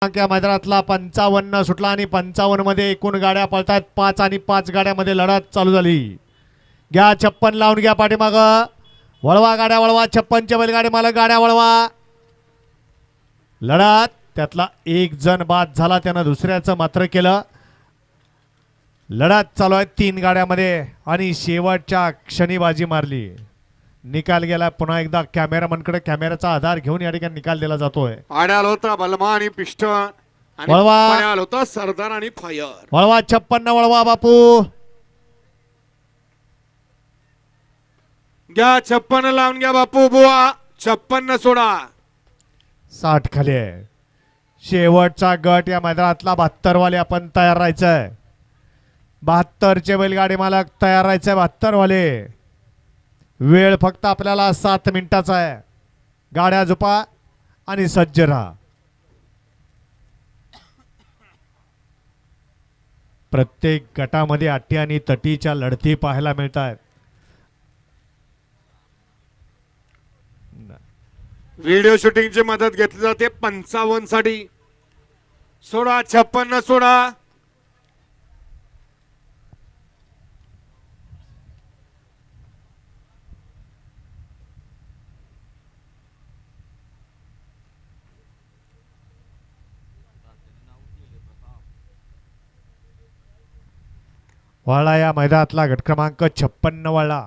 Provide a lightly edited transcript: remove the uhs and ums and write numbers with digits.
या मैदानातला 55 सुटला आणि 55 मध्ये एकूण गाड्या पळतायत 5 आणि 5 गाड्यामध्ये लढत चालू झाली। घ्या 56 लावून घ्या पाठीमाग, वळवा गाड्या वळवा, 56चे बैलगाडी मालक गाड्या वळवा। लढत त्यातला एक जण बाद झाला, त्यानं दुसऱ्याचं मात्र केलं। लढत चालू आहे 3 गाड्यामध्ये आणि शेवटच्या क्षणी बाजी मारली, निकाल गेला। पुन्हा एकदा कॅमेरामनकडे कॅमेराचा आधार घेऊन या ठिकाणी निकाल दिला जातोय। आड्याल होता बलमा आणि पिष्ट आणि वळवा। पळ्याल होता सरदार आणि फायर। वळवा 56 वळवा बापू, घ्या 56 लावून घ्या बापू बुवा, 56 सोडा। 60 खाली आहे। शेवटचा गट या मैदानातला 72 वाले आपण तयार राहायचंय। 72 चे बैलगाडी मालक तयार राहायचंय। 72 वाले, वेळ फक्त आपल्याला 7 मिनिटाचा आहे। गाड्या झोपा आणि सज्ज राहा। प्रत्येक गटामध्ये अटी आणि तटीच्या लढती पाहायला मिळतात। व्हिडिओ शूटिंगची मदत घेतली जाते 55 साठी। सोडा 56 सोडा। वळला या मैदानातला गट क्रमांक 56 वळला।